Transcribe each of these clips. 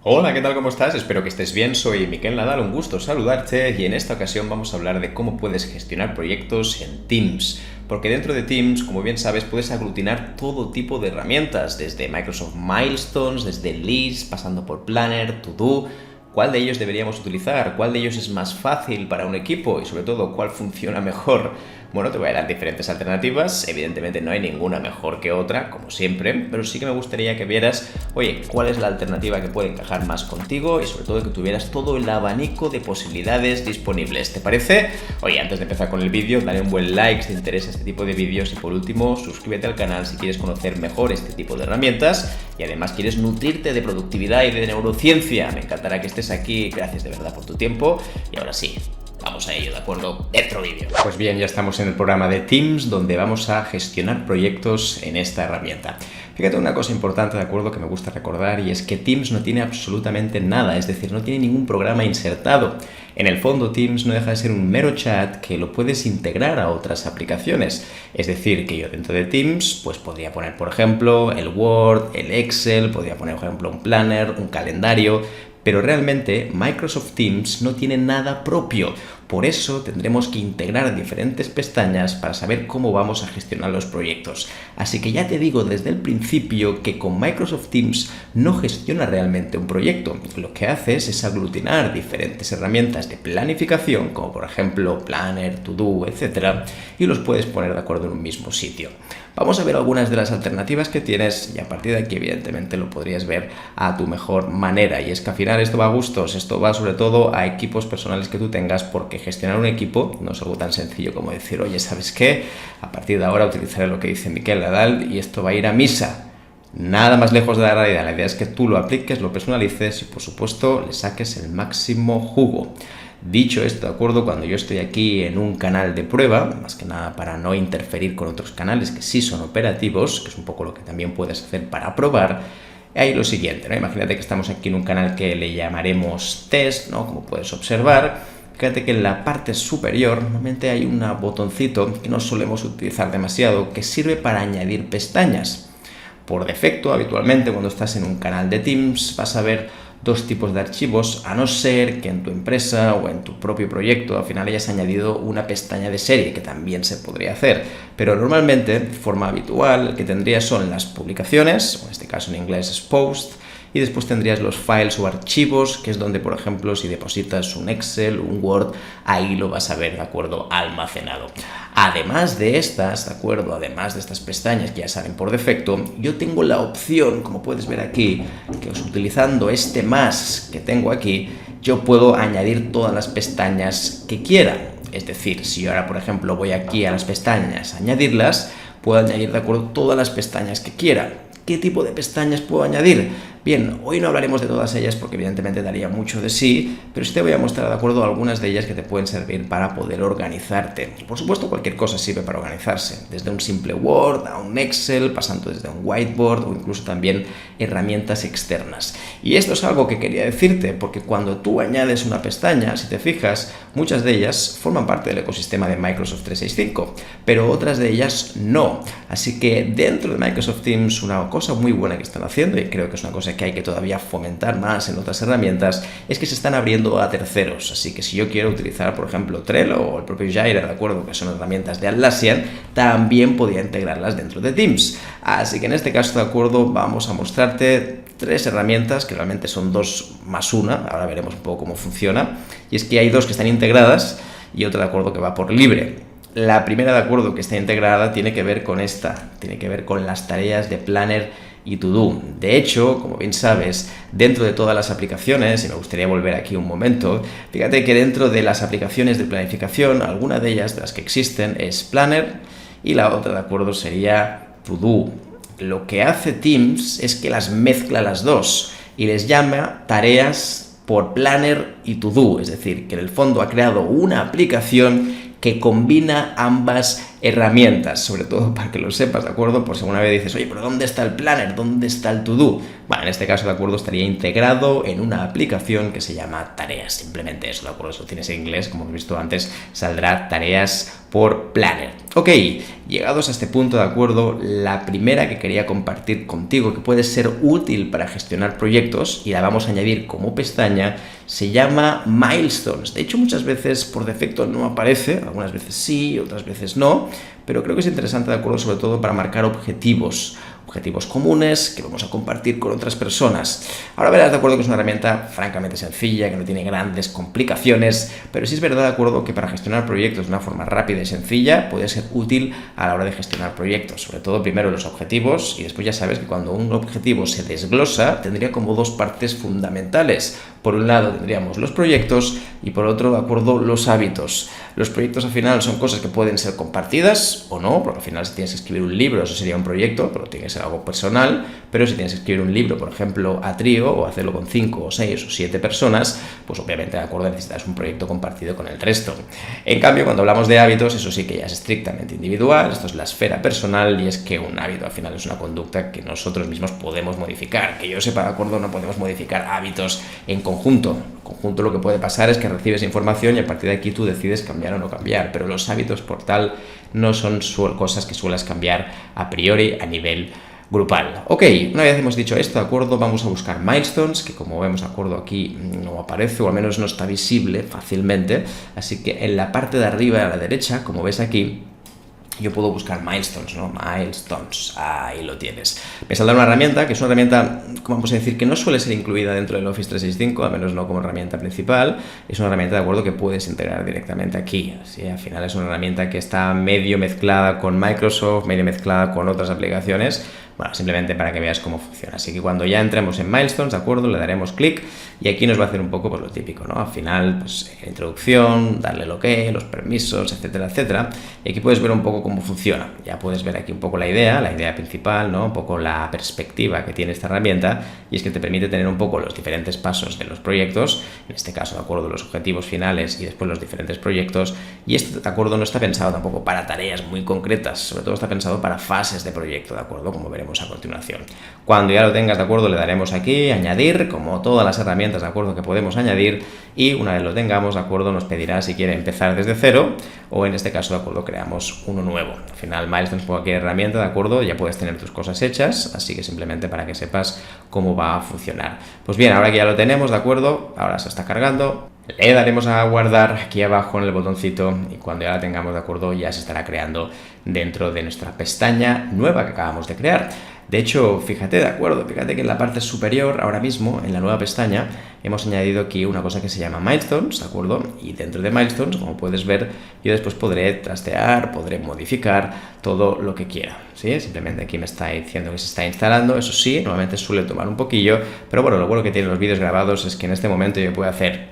Hola, ¿qué tal? ¿Cómo estás? Espero que estés bien. Soy Miquel Nadal, un gusto saludarte y en esta ocasión vamos a hablar de cómo puedes gestionar proyectos en Teams. Porque dentro de Teams, como bien sabes, puedes aglutinar todo tipo de herramientas, desde Microsoft Milestones, desde List, pasando por Planner, To Do. ¿Cuál de ellos deberíamos utilizar? ¿Cuál de ellos es más fácil para un equipo? Y sobre todo, ¿cuál funciona mejor? Bueno, te voy a dar diferentes alternativas. Evidentemente no hay ninguna mejor que otra, como siempre, pero sí que me gustaría que vieras, oye, cuál es la alternativa que puede encajar más contigo y sobre todo que tuvieras todo el abanico de posibilidades disponibles. ¿Te parece? Oye, antes de empezar con el vídeo, dale un buen like si te interesa este tipo de vídeos y por último, suscríbete al canal si quieres conocer mejor este tipo de herramientas y además quieres nutrirte de productividad y de neurociencia. Me encantará que estés aquí. Gracias de verdad por tu tiempo y ahora sí, vamos a ello, ¿de acuerdo? Dentro vídeo. Pues bien, ya estamos en el programa de Teams, donde vamos a gestionar proyectos en esta herramienta. Fíjate una cosa importante, ¿de acuerdo?, que me gusta recordar, y es que Teams no tiene absolutamente nada, es decir, no tiene ningún programa insertado. En el fondo, Teams no deja de ser un mero chat que lo puedes integrar a otras aplicaciones. Es decir, que yo dentro de Teams, pues podría poner, por ejemplo, el Word, el Excel, podría poner, por ejemplo, un planner, un calendario, pero realmente Microsoft Teams no tiene nada propio. Por eso tendremos que integrar diferentes pestañas para saber cómo vamos a gestionar los proyectos. Así que ya te digo desde el principio que con Microsoft Teams no gestiona realmente un proyecto. Lo que haces es aglutinar diferentes herramientas de planificación, como por ejemplo Planner, To Do, etc. y los puedes poner de acuerdo en un mismo sitio. Vamos a ver algunas de las alternativas que tienes y a partir de aquí evidentemente lo podrías ver a tu mejor manera. Y es que al final esto va a gustos, esto va sobre todo a equipos personales que tú tengas, porque gestionar un equipo no es algo tan sencillo como decir, oye, ¿sabes qué? A partir de ahora utilizaré lo que dice Miquel Nadal y esto va a ir a misa. Nada más lejos de la realidad. La idea es que tú lo apliques, lo personalices y por supuesto le saques el máximo jugo. Dicho esto, de acuerdo, cuando yo estoy aquí en un canal de prueba, más que nada para no interferir con otros canales que sí son operativos, que es un poco lo que también puedes hacer para probar, hay lo siguiente, ¿no? Imagínate que estamos aquí en un canal que le llamaremos test, ¿no? Como puedes observar, fíjate que en la parte superior normalmente hay un botoncito que no solemos utilizar demasiado, que sirve para añadir pestañas. Por defecto, habitualmente, cuando estás en un canal de Teams, vas a ver dos tipos de archivos, a no ser que en tu empresa o en tu propio proyecto al final hayas añadido una pestaña de serie, que también se podría hacer. Pero normalmente, de forma habitual, lo que tendrías son las publicaciones, o en este caso en inglés es post, y después tendrías los files o archivos, que es donde, por ejemplo, si depositas un Excel, un Word, ahí lo vas a ver, ¿de acuerdo?, almacenado. Además de estas, ¿de acuerdo?, además de estas pestañas que ya salen por defecto, yo tengo la opción, como puedes ver aquí, que utilizando este más que tengo aquí, yo puedo añadir todas las pestañas que quiera. Es decir, si yo ahora, por ejemplo, voy aquí a las pestañas, añadirlas, puedo añadir, de acuerdo, todas las pestañas que quiera. ¿Qué tipo de pestañas puedo añadir? Bien, hoy no hablaremos de todas ellas porque evidentemente daría mucho de sí, pero sí te voy a mostrar, de acuerdo, algunas de ellas que te pueden servir para poder organizarte. Por supuesto, cualquier cosa sirve para organizarse, desde un simple Word a un Excel, pasando desde un whiteboard o incluso también herramientas externas. Y esto es algo que quería decirte, porque cuando tú añades una pestaña, si te fijas, muchas de ellas forman parte del ecosistema de Microsoft 365, pero otras de ellas no. Así que dentro de Microsoft Teams, una cosa muy buena que están haciendo, y creo que es una cosa que hay que todavía fomentar más en otras herramientas, es que se están abriendo a terceros. Así que si yo quiero utilizar, por ejemplo, Trello o el propio Jira, de acuerdo, que son herramientas de Atlassian, también podría integrarlas dentro de Teams. Así que en este caso, de acuerdo, vamos a mostrarte tres herramientas, que realmente son dos más una, ahora veremos un poco cómo funciona, y es que hay dos que están integradas y otra, de acuerdo, que va por libre. La primera, de acuerdo, que está integrada tiene que ver con esta, tiene que ver con las tareas de Planner y To Do. De hecho, como bien sabes, dentro de todas las aplicaciones, y me gustaría volver aquí un momento, fíjate que dentro de las aplicaciones de planificación, alguna de ellas, de las que existen, es Planner y la otra, de acuerdo, sería To Do. Lo que hace Teams es que las mezcla las dos y les llama tareas por Planner y To Do, es decir, que en el fondo ha creado una aplicación que combina ambas herramientas, sobre todo para que lo sepas, ¿de acuerdo? Por si alguna vez dices, oye, pero ¿dónde está el Planner? ¿Dónde está el To Do? Bueno, en este caso, ¿de acuerdo?, estaría integrado en una aplicación que se llama Tareas, simplemente eso, ¿de acuerdo? Eso lo tienes en inglés, como hemos visto antes, saldrá Tareas por Planner. Ok, llegados a este punto, de acuerdo, la primera que quería compartir contigo, que puede ser útil para gestionar proyectos, y la vamos a añadir como pestaña, se llama Milestones. De hecho, muchas veces por defecto no aparece, algunas veces sí, otras veces no, pero creo que es interesante, de acuerdo, sobre todo para marcar objetivos comunes que vamos a compartir con otras personas. Ahora verás, de acuerdo, que es una herramienta francamente sencilla, que no tiene grandes complicaciones, pero sí es verdad, de acuerdo, que para gestionar proyectos de una forma rápida y sencilla puede ser útil a la hora de gestionar proyectos, sobre todo primero los objetivos, y después ya sabes que cuando un objetivo se desglosa tendría como dos partes fundamentales. Por un lado tendríamos los proyectos y por otro, de acuerdo, los hábitos. Los proyectos al final son cosas que pueden ser compartidas o no, porque al final si tienes que escribir un libro eso sería un proyecto, pero tiene que ser algo personal. Pero si tienes que escribir un libro, por ejemplo, a trío, o hacerlo con 5 o 6 o 7 personas, pues obviamente, de acuerdo, necesitas un proyecto compartido con el resto. En cambio, cuando hablamos de hábitos, eso sí que ya es estrictamente individual, esto es la esfera personal, y es que un hábito al final es una conducta que nosotros mismos podemos modificar. Que yo sepa, de acuerdo, no podemos modificar hábitos en conjunto. En conjunto lo que puede pasar es que recibes información y a partir de aquí tú decides cambiar o no cambiar, pero los hábitos por tal no son cosas que suelas cambiar a priori a nivel grupal. Ok, una vez hemos dicho esto, de acuerdo, vamos a buscar Milestones, que como vemos, de acuerdo, aquí no aparece, o al menos no está visible fácilmente, así que en la parte de arriba a la derecha, como ves aquí, yo puedo buscar Milestones, ¿no? Milestones, ahí lo tienes. Me saldrá una herramienta, que es una herramienta, como vamos a decir, que no suele ser incluida dentro del Office 365, al menos no como herramienta principal. Es una herramienta, de acuerdo, que puedes integrar directamente aquí. Así, al final es una herramienta que está medio mezclada con Microsoft, medio mezclada con otras aplicaciones. Bueno, simplemente para que veas cómo funciona. Así que cuando ya entremos en Milestones, ¿de acuerdo? Le daremos clic y aquí nos va a hacer un poco pues, lo típico, ¿no? Al final, pues introducción, darle el OK, los permisos, etcétera, etcétera. Y aquí puedes ver un poco cómo funciona. Ya puedes ver aquí un poco la idea principal, ¿no? Un poco la perspectiva que tiene esta herramienta, y es que te permite tener un poco los diferentes pasos de los proyectos, en este caso, ¿de acuerdo? Los objetivos finales y después los diferentes proyectos. Y esto, ¿de acuerdo? No está pensado tampoco para tareas muy concretas, sobre todo está pensado para fases de proyecto, ¿de acuerdo? Como veremos a continuación. Cuando ya lo tengas, de acuerdo, le daremos aquí añadir, como todas las herramientas, de acuerdo, que podemos añadir, y una vez lo tengamos, de acuerdo, nos pedirá si quiere empezar desde cero o en este caso, de acuerdo, creamos uno nuevo. Al final, Milestones, por cualquier herramienta, de acuerdo, ya puedes tener tus cosas hechas, así que simplemente para que sepas cómo va a funcionar. Pues bien, ahora que ya lo tenemos, de acuerdo, ahora se está cargando. Le daremos a guardar aquí abajo en el botoncito y cuando ya la tengamos, de acuerdo, ya se estará creando dentro de nuestra pestaña nueva que acabamos de crear. De hecho, fíjate, de acuerdo, fíjate que en la parte superior, ahora mismo, en la nueva pestaña, hemos añadido aquí una cosa que se llama Milestones, ¿de acuerdo? Y dentro de Milestones, como puedes ver, yo después podré trastear, podré modificar todo lo que quiera, ¿sí? Simplemente aquí me está diciendo que se está instalando, eso sí, normalmente suele tomar un poquillo, pero bueno, lo bueno que tienen los vídeos grabados es que en este momento yo puedo hacer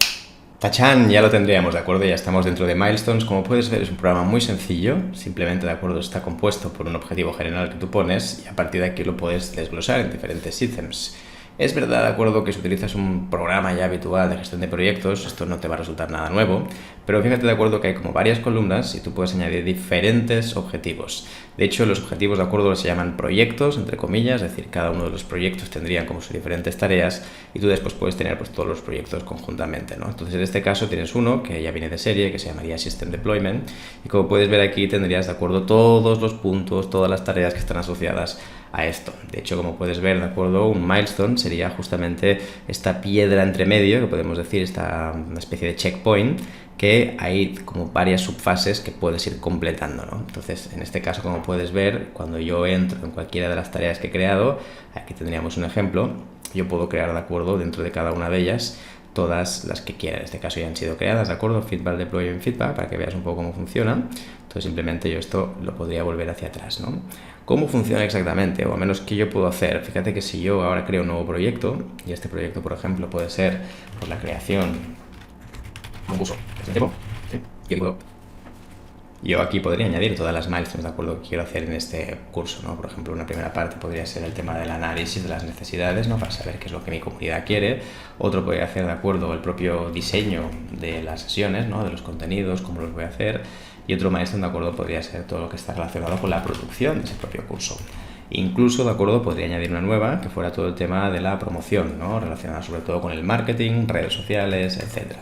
¡tachán! Ya lo tendríamos, ¿de acuerdo? Ya estamos dentro de Milestones. Como puedes ver, es un programa muy sencillo. Simplemente, ¿de acuerdo? Está compuesto por un objetivo general que tú pones y a partir de aquí lo puedes desglosar en diferentes ítems. Es verdad, de acuerdo, que si utilizas un programa ya habitual de gestión de proyectos, esto no te va a resultar nada nuevo, pero fíjate, de acuerdo, que hay como varias columnas y tú puedes añadir diferentes objetivos. De hecho, los objetivos, de acuerdo, se llaman proyectos, entre comillas, es decir, cada uno de los proyectos tendrían como sus diferentes tareas y tú después puedes tener pues todos los proyectos conjuntamente, ¿no? Entonces, en este caso tienes uno que ya viene de serie, que se llamaría System Deployment, y como puedes ver aquí tendrías, de acuerdo, todos los puntos, todas las tareas que están asociadas a esto. De hecho, como puedes ver, de acuerdo, un milestone sería justamente esta piedra entre medio, que podemos decir, una especie de checkpoint, que hay como varias subfases que puedes ir completando, ¿no? Entonces, en este caso, como puedes ver, cuando yo entro en cualquiera de las tareas que he creado, aquí tendríamos un ejemplo, yo puedo crear, de acuerdo, dentro de cada una de ellas, todas las que quiera. En este caso ya han sido creadas, ¿de acuerdo? Feedback, deployment, feedback, para que veas un poco cómo funciona. Entonces simplemente yo esto lo podría volver hacia atrás, ¿no? ¿Cómo funciona exactamente? O al menos, ¿qué yo puedo hacer? Fíjate que si yo ahora creo un nuevo proyecto, y este proyecto, por ejemplo, puede ser por la creación de un curso, ¿sí? Yo aquí podría añadir todas las milestones, de acuerdo, que quiero hacer en este curso, ¿no? Por ejemplo, una primera parte podría ser el tema del análisis de las necesidades, ¿no? Para saber qué es lo que mi comunidad quiere. Otro podría hacer, de acuerdo, el propio diseño de las sesiones, ¿no? De los contenidos, cómo los voy a hacer. Y otro milestone, de acuerdo, podría ser todo lo que está relacionado con la producción de ese propio curso. Incluso, de acuerdo, podría añadir una nueva que fuera todo el tema de la promoción, ¿no? Relacionada sobre todo con el marketing, redes sociales, etcétera.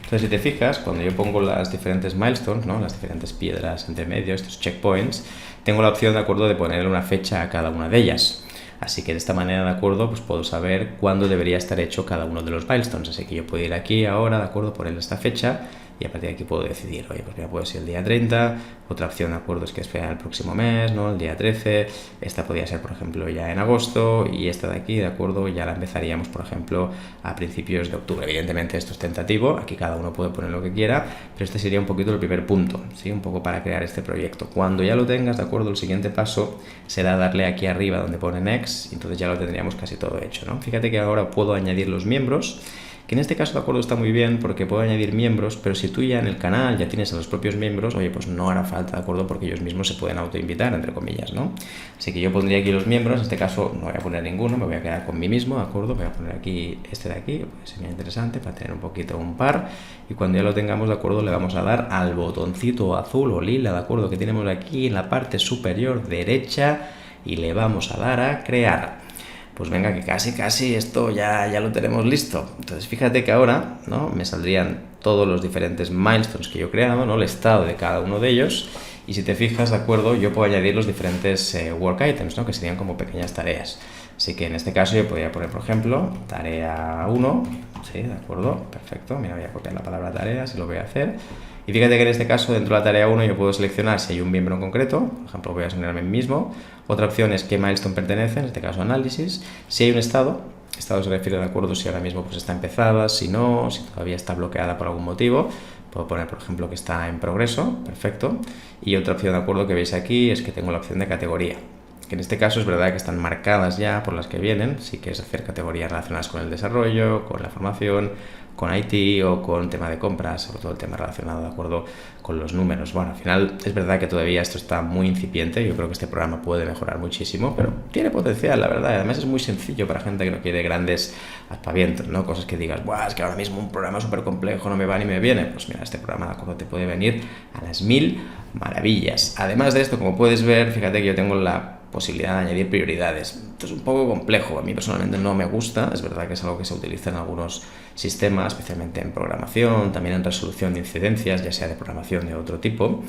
Entonces, si te fijas, cuando yo pongo las diferentes milestones, ¿no? Las diferentes piedras entre medio, estos checkpoints, tengo la opción, de acuerdo, de ponerle una fecha a cada una de ellas. Así que de esta manera, de acuerdo, pues puedo saber cuándo debería estar hecho cada uno de los milestones. Así que yo puedo ir aquí ahora, de acuerdo, ponerle esta fecha y a partir de aquí puedo decidir, oye, pues mira, puede ser el día 30, otra opción, de acuerdo, es que esperar el próximo mes, ¿no? El día 13, esta podría ser, por ejemplo, ya en agosto y esta de aquí, de acuerdo, ya la empezaríamos, por ejemplo, a principios de octubre. Evidentemente esto es tentativo, aquí cada uno puede poner lo que quiera, pero este sería un poquito el primer punto, ¿sí? Un poco para crear este proyecto. Cuando ya lo tengas, de acuerdo, el siguiente paso será darle aquí arriba donde pone Next, y entonces ya lo tendríamos casi todo hecho, ¿no? Fíjate que ahora puedo añadir los miembros, que en este caso, de acuerdo, está muy bien porque puedo añadir miembros, pero si tú ya en el canal ya tienes a los propios miembros, oye, pues no hará falta, de acuerdo, porque ellos mismos se pueden autoinvitar, entre comillas, ¿no? Así que yo pondría aquí los miembros, en este caso no voy a poner ninguno, me voy a quedar con mí mismo, de acuerdo, voy a poner aquí este de aquí, pues sería interesante para tener un poquito un par, y cuando ya lo tengamos, de acuerdo, le vamos a dar al botoncito azul o lila, de acuerdo, que tenemos aquí en la parte superior derecha, y le vamos a dar a crear. Pues venga, que casi esto ya lo tenemos listo. Entonces fíjate que ahora, ¿no? Me saldrían todos los diferentes milestones que yo he creado, ¿no? El estado de cada uno de ellos. Y si te fijas, de acuerdo, yo puedo añadir los diferentes work items, ¿no? Que serían como pequeñas tareas. Así que en este caso yo podría poner, por ejemplo, tarea 1, ¿sí? De acuerdo, perfecto. Mira, voy a copiar la palabra tarea, si lo voy a hacer. Y fíjate que en este caso, dentro de la tarea 1, yo puedo seleccionar si hay un miembro en concreto, por ejemplo, voy a seleccionarme a mí mismo. Otra opción es qué milestone pertenece, en este caso análisis. Si hay un estado se refiere, de acuerdo, si ahora mismo pues está empezada, si no, si todavía está bloqueada por algún motivo. Puedo poner, por ejemplo, que está en progreso, perfecto. Y otra opción, de acuerdo, que veis aquí es que tengo la opción de categoría, que en este caso es verdad que están marcadas ya por las que vienen, si quieres hacer categorías relacionadas con el desarrollo, con la formación, con IT o con tema de compras, sobre todo el tema relacionado, de acuerdo, con los números. Bueno, al final es verdad que todavía esto está muy incipiente, yo creo que este programa puede mejorar muchísimo, pero tiene potencial, la verdad, y además es muy sencillo para gente que no quiere grandes aspavientos, ¿no? Cosas que digas, buah, es que ahora mismo un programa súper complejo no me va ni me viene. Pues mira, este programa, de acuerdo, te puede venir a las 1000 maravillas. Además de esto, como puedes ver, fíjate que yo tengo la posibilidad de añadir prioridades. Esto es un poco complejo, a mí personalmente no me gusta, es verdad que es algo que se utiliza en algunos sistemas, especialmente en programación, también en resolución de incidencias, ya sea de programación de otro tipo,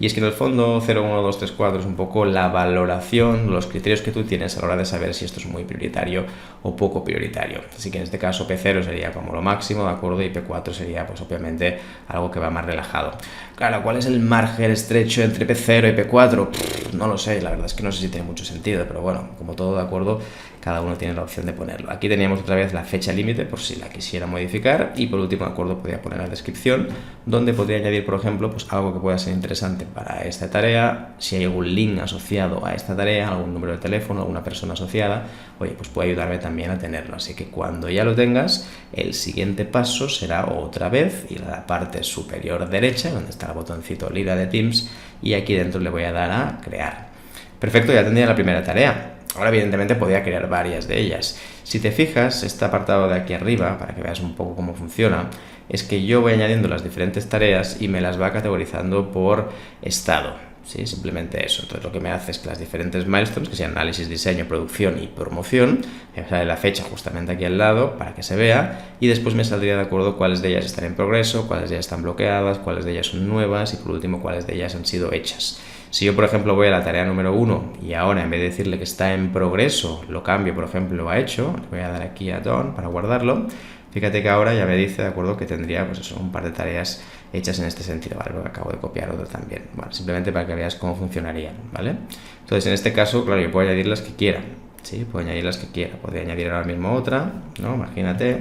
y es que en el fondo 0, 1, 2, 3, 4 es un poco la valoración, los criterios que tú tienes a la hora de saber si esto es muy prioritario o poco prioritario. Así que en este caso P0 sería como lo máximo, ¿de acuerdo? Y P4 sería pues obviamente algo que va más relajado. Claro, ¿cuál es el margen estrecho entre P0 y P4? No lo sé, la verdad es que no sé si tiene mucho sentido, pero bueno, como todo, de acuerdo, cada uno tiene la opción de ponerlo. Aquí teníamos otra vez la fecha límite por si la quisiera modificar, y por último, de acuerdo, podría poner la descripción donde podría añadir, por ejemplo, pues algo que pueda ser interesante para esta tarea, si hay algún link asociado a esta tarea, algún número de teléfono, alguna persona asociada, oye, pues puede ayudarme también a tenerlo. Así que cuando ya lo tengas, el siguiente paso será otra vez ir a la parte superior derecha, donde está el botoncito lila de Teams, y aquí dentro le voy a dar a crear. Perfecto, ya tendría la primera tarea. Ahora, evidentemente, podría crear varias de ellas. Si te fijas, este apartado de aquí arriba, para que veas un poco cómo funciona, es que yo voy añadiendo las diferentes tareas y me las va categorizando por estado, ¿sí? Simplemente eso. Entonces, lo que me hace es que las diferentes milestones, que sean análisis, diseño, producción y promoción, me sale la fecha justamente aquí al lado para que se vea, y después me saldría, de acuerdo, cuáles de ellas están en progreso, cuáles de ellas están bloqueadas, cuáles de ellas son nuevas y, por último, cuáles de ellas han sido hechas. Si yo, por ejemplo, voy a la tarea número 1 y ahora, en vez de decirle que está en progreso, lo cambio, por ejemplo, a hecho, le voy a dar aquí a Done para guardarlo, fíjate que ahora ya me dice, de acuerdo, que tendría pues eso, un par de tareas hechas en este sentido, ¿vale? Porque acabo de copiar otro también, ¿vale? Simplemente para que veas cómo funcionarían, ¿vale? Entonces, en este caso, claro, yo puedo añadir las que quiera, ¿sí? Puedo añadir las que quiera, podría añadir ahora mismo otra, ¿no? Imagínate, en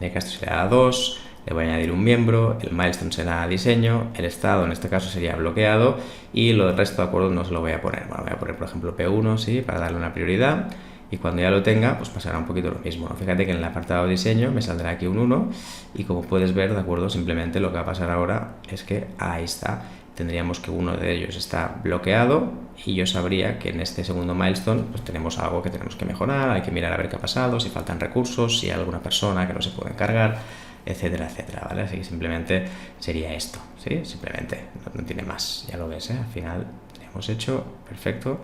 el caso será 2, le voy a añadir un miembro, el milestone será diseño, el estado en este caso sería bloqueado, y lo del resto, de acuerdo, no se lo voy a poner. Bueno, voy a poner, por ejemplo, P1, ¿sí? Para darle una prioridad, y cuando ya lo tenga, pues pasará un poquito lo mismo, ¿no? Fíjate que en el apartado diseño me saldrá aquí un 1, y como puedes ver, de acuerdo, simplemente lo que va a pasar ahora es que ahí está. Tendríamos que uno de ellos está bloqueado, y yo sabría que en este segundo milestone pues tenemos algo que tenemos que mejorar, hay que mirar a ver qué ha pasado, si faltan recursos, si hay alguna persona que no se puede encargar, etcétera, etcétera, ¿vale? Así que simplemente sería esto, ¿sí? Simplemente, no tiene más, ya lo ves, ¿eh? Al final ya hemos hecho, perfecto,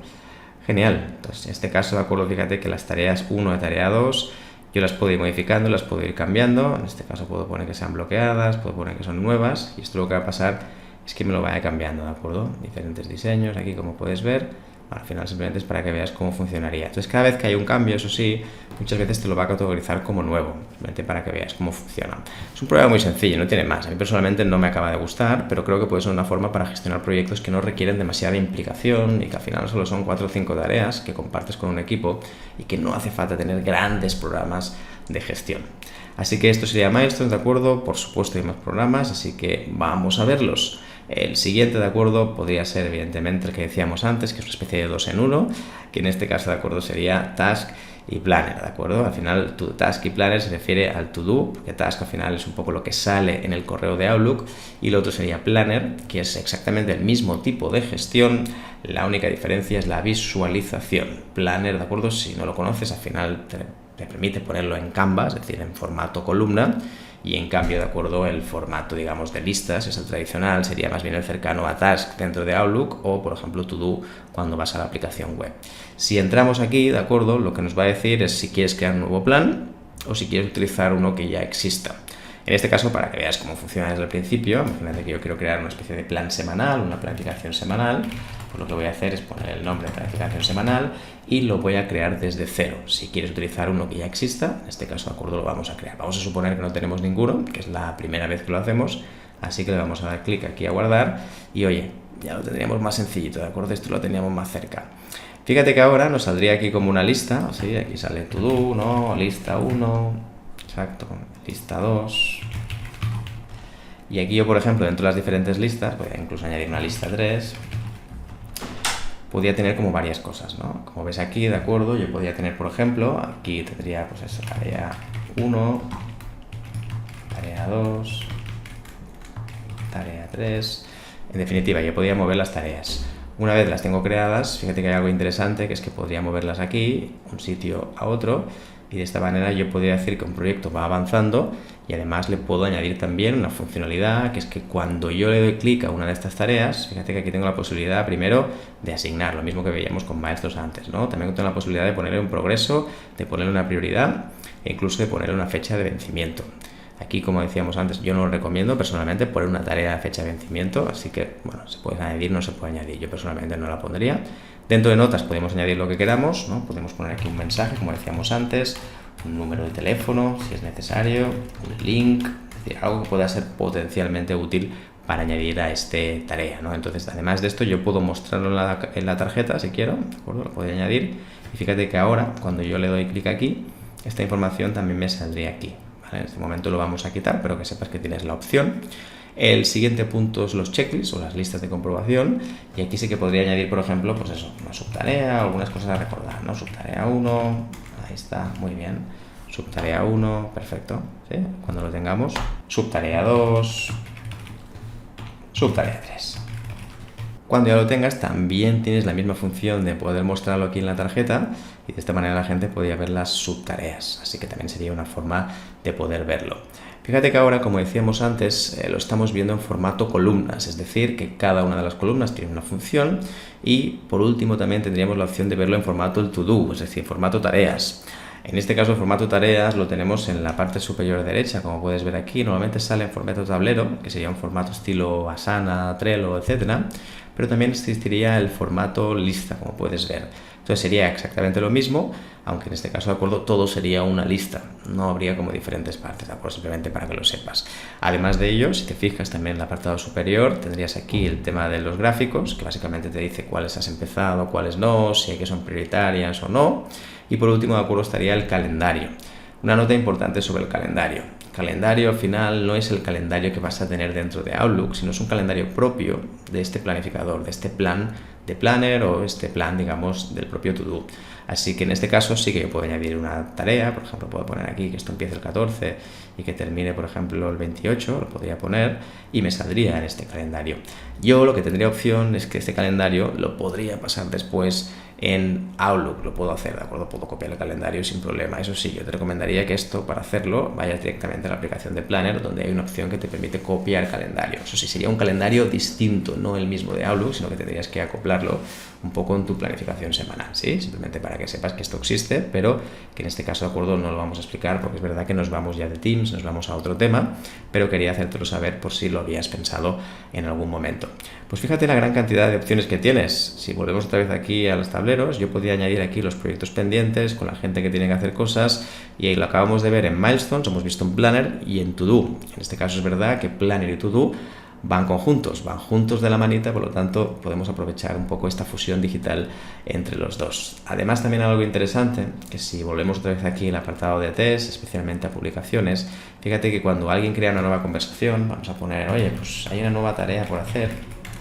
genial. Entonces, en este caso, de acuerdo, fíjate que las tareas 1 de tarea 2 Yo las puedo ir modificando, las puedo ir cambiando. En este caso puedo poner que sean bloqueadas, puedo poner que son nuevas, y esto lo que va a pasar es que me lo vaya cambiando, ¿de acuerdo? Diferentes diseños aquí, como puedes ver. Al final simplemente es para que veas cómo funcionaría. Entonces cada vez que hay un cambio, eso sí, muchas veces te lo va a categorizar como nuevo, simplemente para que veas cómo funciona. Es un programa muy sencillo, no tiene más. A mí personalmente no me acaba de gustar, pero creo que puede ser una forma para gestionar proyectos que no requieren demasiada implicación y que al final solo son 4 o 5 tareas que compartes con un equipo y que no hace falta tener grandes programas de gestión. Así que esto sería Milestones, ¿de acuerdo? Por supuesto hay más programas, así que vamos a verlos. El siguiente, ¿de acuerdo? Podría ser evidentemente el que decíamos antes, que es una especie de 2 en 1, que en este caso, ¿de acuerdo? Sería Task y Planner, ¿de acuerdo? Al final, Task y Planner se refiere al To-Do, porque Task al final es un poco lo que sale en el correo de Outlook, y lo otro sería Planner, que es exactamente el mismo tipo de gestión, la única diferencia es la visualización. Planner, ¿de acuerdo? Si no lo conoces, al final te permite ponerlo en Canvas, es decir, en formato columna, y en cambio, de acuerdo, el formato, digamos, de listas es el tradicional, sería más bien el cercano a Task dentro de Outlook o, por ejemplo, To Do cuando vas a la aplicación web. Si entramos aquí, de acuerdo, lo que nos va a decir es si quieres crear un nuevo plan o si quieres utilizar uno que ya exista. En este caso, para que veas cómo funciona desde el principio, imagínate que yo quiero crear una especie de plan semanal, una planificación semanal, pues lo que voy a hacer es poner el nombre de planificación semanal y lo voy a crear desde cero. Si quieres utilizar uno que ya exista, en este caso, de acuerdo, lo vamos a crear. Vamos a suponer que no tenemos ninguno, que es la primera vez que lo hacemos, así que le vamos a dar clic aquí a guardar y oye, ya lo tendríamos más sencillito, ¿de acuerdo? Esto lo teníamos más cerca. Fíjate que ahora nos saldría aquí como una lista, ¿sí? Aquí sale To Do, ¿no? Lista 1... Exacto, lista 2. Y aquí yo, por ejemplo, dentro de las diferentes listas, voy a incluso añadir una lista 3. Podría tener como varias cosas, ¿no? Como ves aquí, de acuerdo, yo podría tener, por ejemplo, aquí tendría pues esa tarea 1, tarea 2, tarea 3. En definitiva, yo podría mover las tareas. Una vez las tengo creadas, fíjate que hay algo interesante, que es que podría moverlas aquí, un sitio a otro, y de esta manera yo podría decir que un proyecto va avanzando y además le puedo añadir también una funcionalidad, que es que cuando yo le doy clic a una de estas tareas, fíjate que aquí tengo la posibilidad primero de asignar, lo mismo que veíamos con Milestones antes, ¿no? También tengo la posibilidad de ponerle un progreso, de ponerle una prioridad e incluso de ponerle una fecha de vencimiento. Aquí, como decíamos antes, yo no lo recomiendo personalmente poner una tarea de fecha de vencimiento, así que, bueno, se puede añadir, no se puede añadir. Yo personalmente no la pondría. Dentro de notas podemos añadir lo que queramos, ¿no? Podemos poner aquí un mensaje, como decíamos antes, un número de teléfono, si es necesario, un link, es decir, algo que pueda ser potencialmente útil para añadir a esta tarea, ¿no? Entonces, además de esto, yo puedo mostrarlo en la tarjeta, si quiero, ¿de acuerdo? Lo puedo añadir. Y fíjate que ahora, cuando yo le doy clic aquí, esta información también me saldría aquí. En este momento lo vamos a quitar, pero que sepas que tienes la opción. El siguiente punto es los checklists o las listas de comprobación, y aquí sí que podría añadir, por ejemplo, pues eso, una subtarea, algunas cosas a recordar, ¿no? Subtarea 1, ahí está, muy bien. Subtarea 1, perfecto, ¿sí? Cuando lo tengamos. Subtarea 2, subtarea 3. Cuando ya lo tengas, también tienes la misma función de poder mostrarlo aquí en la tarjeta y de esta manera la gente podría ver las subtareas, así que también sería una forma de poder verlo. Fíjate que ahora, como decíamos antes, lo estamos viendo en formato columnas, es decir, que cada una de las columnas tiene una función y por último también tendríamos la opción de verlo en formato to-do, es decir, en formato tareas. En este caso el formato tareas lo tenemos en la parte superior derecha, como puedes ver aquí, normalmente sale en formato tablero, que sería un formato estilo Asana, Trello, etcétera, pero también existiría el formato lista, como puedes ver. Entonces sería exactamente lo mismo, aunque en este caso, de acuerdo, todo sería una lista, no habría como diferentes partes, de acuerdo, simplemente para que lo sepas. Además de ello, si te fijas también en el apartado superior, tendrías aquí el tema de los gráficos, que básicamente te dice cuáles has empezado, cuáles no, si hay que son prioritarias o no. Y por último, de acuerdo, estaría el calendario. Una nota importante sobre el calendario. El calendario al final no es el calendario que vas a tener dentro de Outlook, sino es un calendario propio de este planificador, de este plan de Planner o este plan, digamos, del propio To Do. Así que en este caso sí que yo puedo añadir una tarea, por ejemplo, puedo poner aquí que esto empiece el 14 y que termine, por ejemplo, el 28, lo podría poner y me saldría en este calendario. Yo lo que tendría opción es que este calendario lo podría pasar después en Outlook lo puedo hacer, ¿de acuerdo? Puedo copiar el calendario sin problema. Eso sí, yo te recomendaría que esto, para hacerlo, vayas directamente a la aplicación de Planner, donde hay una opción que te permite copiar calendario. Eso sí, sería un calendario distinto, no el mismo de Outlook, sino que tendrías que acoplarlo un poco en tu planificación semanal, ¿sí? Simplemente para que sepas que esto existe, pero que en este caso, de acuerdo, no lo vamos a explicar porque es verdad que nos vamos ya de Teams, nos vamos a otro tema, pero quería hacértelo saber por si lo habías pensado en algún momento. Pues fíjate la gran cantidad de opciones que tienes. Si volvemos otra vez aquí a los tableros, yo podría añadir aquí los proyectos pendientes con la gente que tiene que hacer cosas, y ahí lo acabamos de ver en Milestones, hemos visto en Planner y en To Do. En este caso es verdad que Planner y To Do van juntos de la manita, por lo tanto podemos aprovechar un poco esta fusión digital entre los dos. Además, también algo interesante, que si volvemos otra vez aquí al apartado de test, especialmente a publicaciones, fíjate que cuando alguien crea una nueva conversación, vamos a poner, oye, pues hay una nueva tarea por hacer,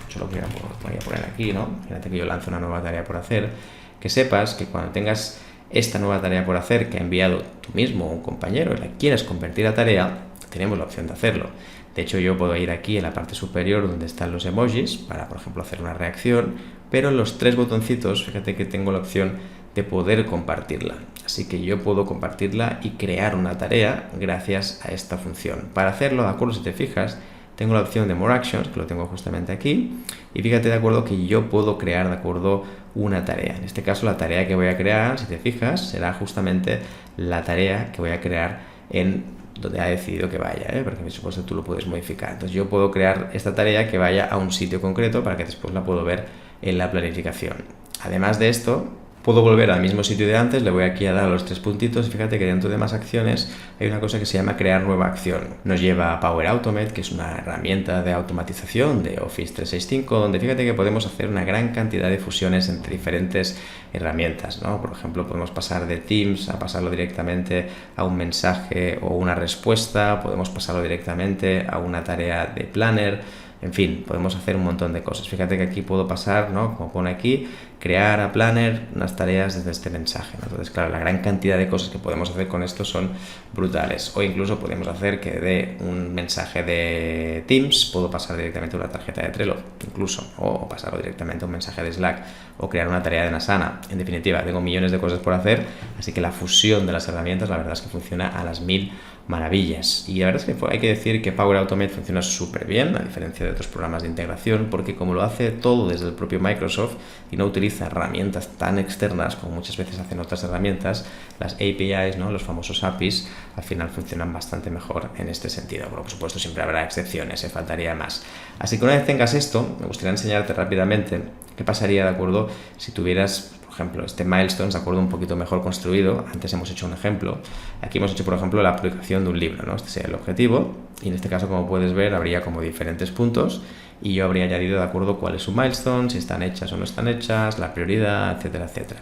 yo lo voy a poner aquí, ¿no? Fíjate que yo lanzo una nueva tarea por hacer, que sepas que cuando tengas esta nueva tarea por hacer que ha enviado tú mismo o un compañero y la quieras convertir a tarea, tenemos la opción de hacerlo. De hecho, yo puedo ir aquí en la parte superior donde están los emojis para, por ejemplo, hacer una reacción, pero en los 3 botoncitos, fíjate que tengo la opción de poder compartirla. Así que yo puedo compartirla y crear una tarea gracias a esta función. Para hacerlo, de acuerdo, si te fijas, tengo la opción de More Actions, que lo tengo justamente aquí, y fíjate, de acuerdo, que yo puedo crear, de acuerdo, una tarea. En este caso, la tarea que voy a crear, si te fijas, será justamente la tarea que voy a crear en donde ha decidido que vaya, porque por supuesto tú lo puedes modificar. Entonces yo puedo crear esta tarea que vaya a un sitio concreto para que después la puedo ver en la planificación. Además de esto, puedo volver al mismo sitio de antes, le voy aquí a dar a los 3 puntitos y fíjate que dentro de más acciones hay una cosa que se llama crear nueva acción. Nos lleva a Power Automate, que es una herramienta de automatización de Office 365, donde fíjate que podemos hacer una gran cantidad de fusiones entre diferentes herramientas, ¿no? Por ejemplo, podemos pasar de Teams a pasarlo directamente a un mensaje o una respuesta, podemos pasarlo directamente a una tarea de Planner. En fin, podemos hacer un montón de cosas. Fíjate que aquí puedo pasar, ¿no? Como pone aquí, crear a Planner unas tareas desde este mensaje, ¿no? Entonces, claro, la gran cantidad de cosas que podemos hacer con esto son brutales. O incluso podemos hacer que de un mensaje de Teams puedo pasar directamente a una tarjeta de Trello, incluso, o pasarlo directamente a un mensaje de Slack, o crear una tarea de Asana. En definitiva, tengo millones de cosas por hacer, así que la fusión de las herramientas, la verdad es que funciona a las 1000 maravillas. Y la verdad es que hay que decir que Power Automate funciona súper bien, a diferencia de otros programas de integración, porque como lo hace todo desde el propio Microsoft y no utiliza herramientas tan externas como muchas veces hacen otras herramientas, las APIs, ¿no? Los famosos APIs, al final funcionan bastante mejor en este sentido. Bueno, por supuesto siempre habrá excepciones, faltaría más. Así que una vez tengas esto, me gustaría enseñarte rápidamente qué pasaría, de acuerdo, si tuvieras, por ejemplo, este Milestones, de acuerdo, un poquito mejor construido. Antes hemos hecho un ejemplo. Aquí hemos hecho, por ejemplo, la publicación de un libro, ¿no? Este sería el objetivo. Y en este caso, como puedes ver, habría como diferentes puntos y yo habría añadido, de acuerdo, cuál es su milestone, si están hechas o no están hechas, la prioridad, etcétera, etcétera.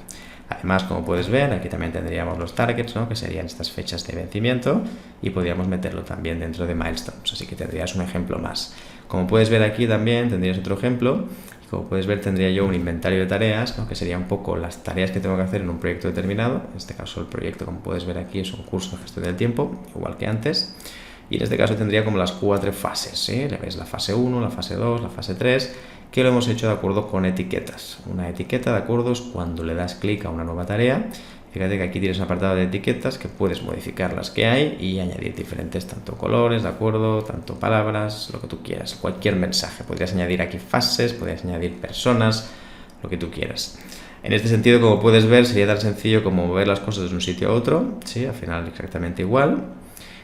Además, como puedes ver, aquí también tendríamos los targets, ¿no? Que serían estas fechas de vencimiento, y podríamos meterlo también dentro de milestones. Así que tendrías un ejemplo más. Como puedes ver aquí también tendrías otro ejemplo. Como puedes ver, tendría yo un inventario de tareas, ¿no? Que sería un poco las tareas que tengo que hacer en un proyecto determinado. En este caso, el proyecto, como puedes ver aquí, es un curso de gestión del tiempo, igual que antes. Y en este caso tendría como las 4 fases, ¿sí? Le ves la fase 1, la fase 2, la fase 3, que lo hemos hecho de acuerdo con etiquetas. Una etiqueta, de acuerdo, es cuando le das clic a una nueva tarea. Fíjate que aquí tienes un apartado de etiquetas que puedes modificar las que hay y añadir diferentes, tanto colores, de acuerdo, tanto palabras, lo que tú quieras, cualquier mensaje. Podrías añadir aquí fases, podrías añadir personas, lo que tú quieras. En este sentido, como puedes ver, sería tan sencillo como mover las cosas de un sitio a otro, ¿sí? Al final exactamente igual.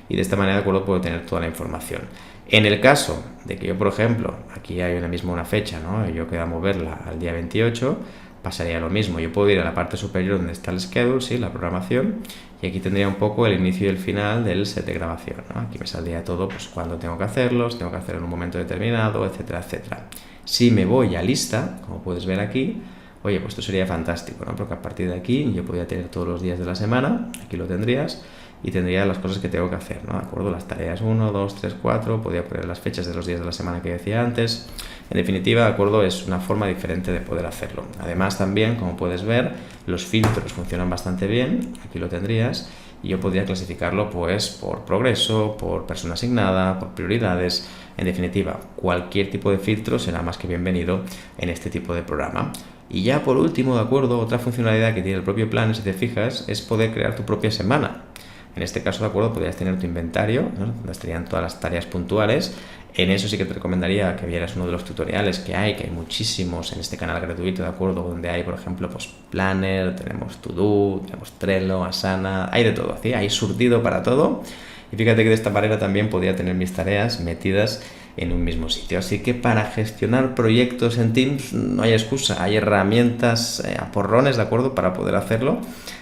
Y de esta manera, de acuerdo, puedo tener toda la información. En el caso de que yo, por ejemplo, aquí hay ahora mismo una fecha, ¿no? Yo quiera moverla al día 28, pasaría lo mismo. Yo puedo ir a la parte superior donde está el schedule, ¿sí? La programación, y aquí tendría un poco el inicio y el final del set de grabación, ¿no? Aquí me saldría todo, pues cuándo tengo que hacerlos, tengo que hacerlo en un momento determinado, etcétera, etcétera. Si me voy a lista, como puedes ver aquí, oye, pues esto sería fantástico, ¿no? Porque a partir de aquí yo podría tener todos los días de la semana, aquí lo tendrías, y tendría las cosas que tengo que hacer, ¿no? ¿De acuerdo? Las tareas 1, 2, 3, 4, podría poner las fechas de los días de la semana que decía antes. En definitiva, ¿de acuerdo? Es una forma diferente de poder hacerlo. Además también, como puedes ver, los filtros funcionan bastante bien, aquí lo tendrías, y yo podría clasificarlo pues por progreso, por persona asignada, por prioridades. En definitiva, cualquier tipo de filtro será más que bienvenido en este tipo de programa. Y ya por último, ¿de acuerdo? Otra funcionalidad que tiene el propio Planner, si te fijas, es poder crear tu propia semana. En este caso, ¿de acuerdo? Podrías tener tu inventario, ¿no? Donde estarían todas las tareas puntuales. En eso sí que te recomendaría que vieras uno de los tutoriales que hay muchísimos en este canal gratuito, ¿de acuerdo? Donde hay, por ejemplo, pues Planner, tenemos To Do, tenemos Trello, Asana, hay de todo, ¿sí? Hay surtido para todo. Y fíjate que de esta manera también podría tener mis tareas metidas en un mismo sitio. Así que para gestionar proyectos en Teams no hay excusa, hay herramientas a porrones, ¿de acuerdo? Para poder hacerlo.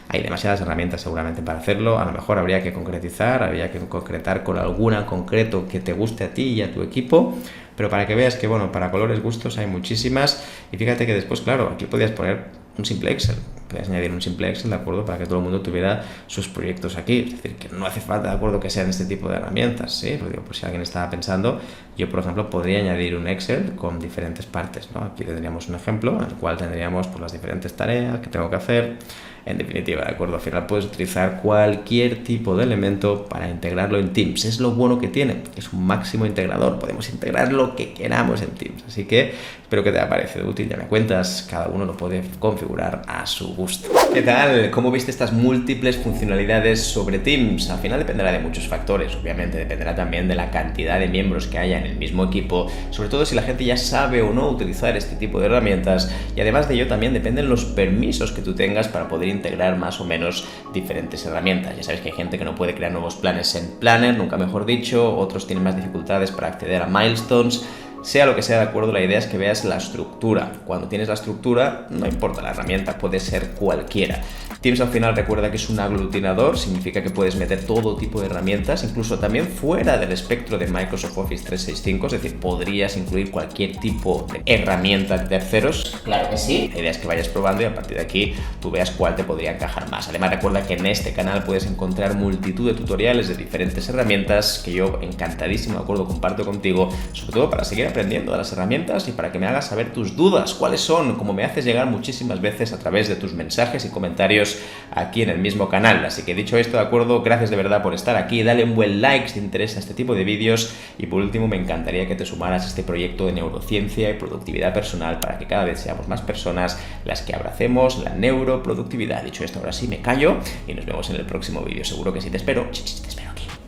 Hay demasiadas herramientas seguramente para hacerlo. A lo mejor habría que concretar con alguna en concreto que te guste a ti y a tu equipo. Pero para que veas que, bueno, para colores, gustos hay muchísimas. Y fíjate que después, claro, aquí podías poner un simple Excel. Podías añadir un simple Excel, ¿de acuerdo? Para que todo el mundo tuviera sus proyectos aquí. Es decir, que no hace falta, ¿de acuerdo?, que sean este tipo de herramientas, ¿sí? Pues digo, pues si alguien estaba pensando, yo, por ejemplo, podría añadir un Excel con diferentes partes, ¿no? Aquí tendríamos un ejemplo en el cual tendríamos pues las diferentes tareas que tengo que hacer. En definitiva, ¿de acuerdo? Al final puedes utilizar cualquier tipo de elemento para integrarlo en Teams. Es lo bueno que tiene, es un máximo integrador. Podemos integrar lo que queramos en Teams. Así que espero que te haya parecido útil. Ya me cuentas, cada uno lo puede configurar a su gusto. ¿Qué tal? ¿Cómo viste estas múltiples funcionalidades sobre Teams? Al final dependerá de muchos factores. Obviamente dependerá también de la cantidad de miembros que haya en el mismo equipo. Sobre todo si la gente ya sabe o no utilizar este tipo de herramientas. Y además de ello también dependen los permisos que tú tengas para poder integrar más o menos diferentes herramientas. Ya sabes que hay gente que no puede crear nuevos planes en Planner, nunca mejor dicho, otros tienen más dificultades para acceder a Milestones. Sea lo que sea, de acuerdo, la idea es que veas la estructura. Cuando tienes la estructura, no importa la herramienta, puede ser cualquiera. Teams al final recuerda que es un aglutinador, significa que puedes meter todo tipo de herramientas, incluso también fuera del espectro de Microsoft Office 365, es decir, podrías incluir cualquier tipo de herramienta de terceros. Claro que sí. La idea es que vayas probando y a partir de aquí tú veas cuál te podría encajar más. Además, recuerda que en este canal puedes encontrar multitud de tutoriales de diferentes herramientas que yo encantadísimo, de acuerdo, comparto contigo, sobre todo para seguir aprendiendo de las herramientas y para que me hagas saber tus dudas, cuáles son, como me haces llegar muchísimas veces a través de tus mensajes y comentarios aquí en el mismo canal. Así que dicho esto, de acuerdo, gracias de verdad por estar aquí, dale un buen like si te interesa este tipo de vídeos y por último me encantaría que te sumaras a este proyecto de neurociencia y productividad personal para que cada vez seamos más personas las que abracemos la neuroproductividad. Dicho esto, ahora sí me callo y nos vemos en el próximo vídeo, seguro que sí te espero aquí.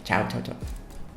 Chao, chao, chao.